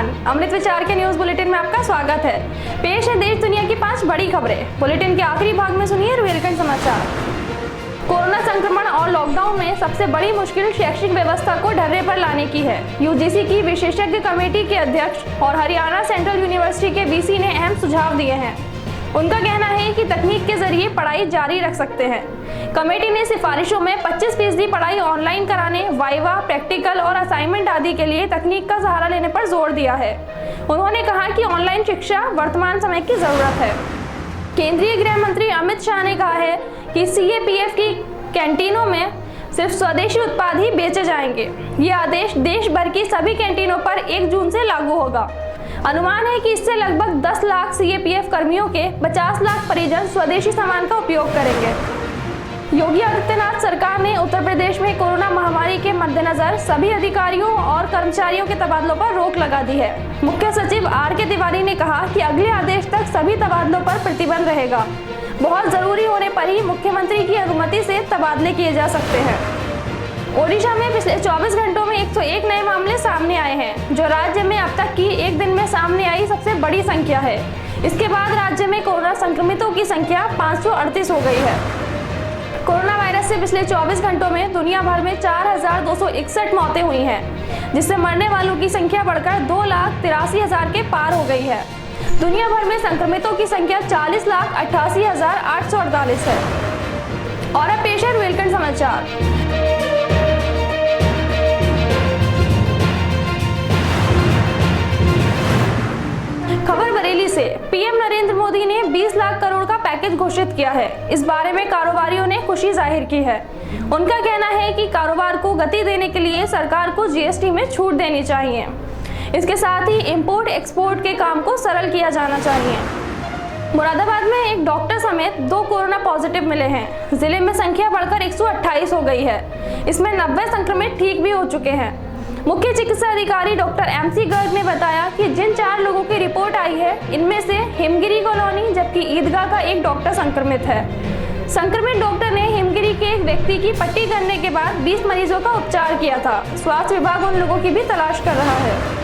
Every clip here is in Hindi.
नमस्कार, अमृत विचार के न्यूज बुलेटिन में आपका स्वागत है। पेश है देश दुनिया की 5 बड़ी खबरें। बुलेटिन के आखिरी भाग में सुनिए रुहेलखंड समाचार। कोरोना संक्रमण और लॉकडाउन में सबसे बड़ी मुश्किल शैक्षिक व्यवस्था को ढर्रे पर लाने की है। यूजीसी की विशेषज्ञ कमेटी के अध्यक्ष और हरियाणा सेंट्रल यूनिवर्सिटी के वीसी ने अहम सुझाव दिए हैं। उनका कहना है कि तकनीक के जरिए पढ़ाई जारी रख सकते हैं। कमेटी ने सिफारिशों में 25% पढ़ाई ऑनलाइन कराने, वाइवा, प्रैक्टिकल और असाइनमेंट आदि के लिए तकनीक का सहारा लेने पर जोर दिया है। उन्होंने कहा कि ऑनलाइन शिक्षा वर्तमान समय की जरूरत है। केंद्रीय गृह मंत्री अमित शाह ने कहा है कि सीएपीएफ की कैंटीनों में सिर्फ स्वदेशी उत्पाद ही बेचे जाएंगे। ये आदेश देश भर की सभी कैंटीनों पर 1 जून से लागू होगा। अनुमान है कि इससे लगभग 10 लाख सीएपीएफ कर्मियों के 50 लाख परिजन स्वदेशी सामान का उपयोग करेंगे। योगी आदित्यनाथ सरकार ने उत्तर प्रदेश में कोरोना महामारी के मद्देनजर सभी अधिकारियों और कर्मचारियों के तबादलों पर रोक लगा दी है। मुख्य सचिव आर.के. तिवारी ने कहा कि अगले आदेश तक सभी तबादलों पर प्रतिबंध रहेगा। बहुत जरूरी होने पर ही मुख्यमंत्री की अनुमति से तबादले किए जा सकते हैं। ओडिशा में पिछले 24 घंटों में 101 नए मामले सामने आए हैं, जो राज्य में अब तक की एक दिन में सामने आई सबसे बड़ी संख्या है। इसके बाद राज्य में कोरोना संक्रमितों की संख्या 538 हो गई है। कोरोना वायरस से पिछले 24 घंटों में दुनिया भर में 4,261 मौतें हुई हैं, जिससे मरने वालों की संख्या बढ़कर 2,83,000 के पार हो गई है। दुनिया भर में संक्रमितों की संख्या 40,88,848 है। और अब पेश है रुहेलखंड समाचार। खबर बरेली से। पीएम नरेंद्र मोदी ने 20 लाख करोड़ का पैकेज घोषित किया है। इस बारे में कारोबारियों ने खुशी जाहिर की है। उनका कहना है कि कारोबार को गति देने के लिए सरकार को जीएसटी में छूट देनी चाहिए। इसके साथ ही इंपोर्ट एक्सपोर्ट के काम को सरल किया जाना चाहिए। मुरादाबाद में एक डॉक्टर समेत 2 कोरोना पॉजिटिव मिले हैं। जिले में संख्या बढ़कर 128 हो गई है। इसमें 90 संक्रमित ठीक भी हो चुके हैं। मुख्य चिकित्सा अधिकारी डॉक्टर एमसी गर्ग ने बताया कि जिन 4 लोगों की रिपोर्ट आई है, इनमें से हिमगिरी कॉलोनी जबकि ईदगाह का एक डॉक्टर संक्रमित है। संक्रमित डॉक्टर ने हिमगिरी के एक व्यक्ति की पट्टी करने के बाद 20 मरीजों का उपचार किया था। स्वास्थ्य विभाग उन लोगों की भी तलाश कर रहा है।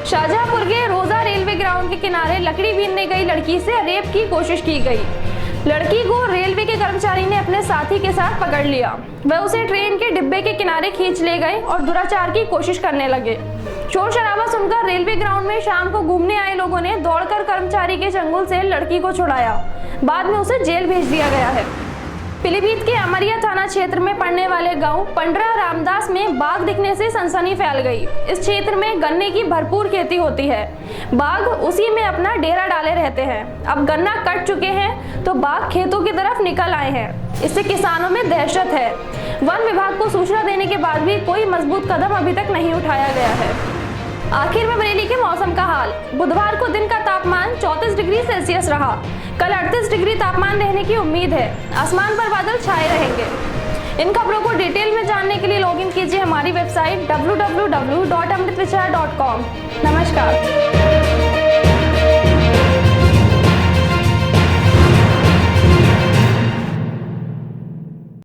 शाहजहांपुर के रोजा रेलवे ग्राउंड के किनारे लकड़ी बीनने गई लड़की से रेप की कोशिश की गई। लड़की को रेलवे के कर्मचारी ने अपने साथी के साथ पकड़ लिया। वह उसे ट्रेन के डिब्बे के किनारे खींच ले गए और दुराचार की कोशिश करने लगे। शोर शराबा सुनकर रेलवे ग्राउंड में शाम को घूमने आए लोगों ने दौड़कर कर्मचारी के चंगुल से लड़की को छुड़ाया। बाद में उसे जेल भेज दिया गया है। पीलीभीत के अमरिया थाना क्षेत्र में पड़ने वाले गांव पंडरा रामदास में बाघ दिखने से सनसनी फैल गई। इस क्षेत्र में गन्ने की भरपूर खेती होती है। बाघ उसी में अपना डेरा डाले रहते हैं। अब गन्ना कट चुके हैं तो बाघ खेतों की तरफ निकल आए हैं। इससे किसानों में दहशत है। वन विभाग को सूचना देने के बाद भी कोई मजबूत कदम अभी तक नहीं उठाया गया है। आखिर में बरेली के मौसम का हाल। बुधवार को दिन का तापमान 34 डिग्री सेल्सियस रहा। कल 38 डिग्री तापमान रहने की उम्मीद है। आसमान पर बादल छाए रहेंगे। इन खबरों को डिटेल में जानने के लिए लॉगिन कीजिए हमारी वेबसाइट www.amritvichar.com। नमस्कार।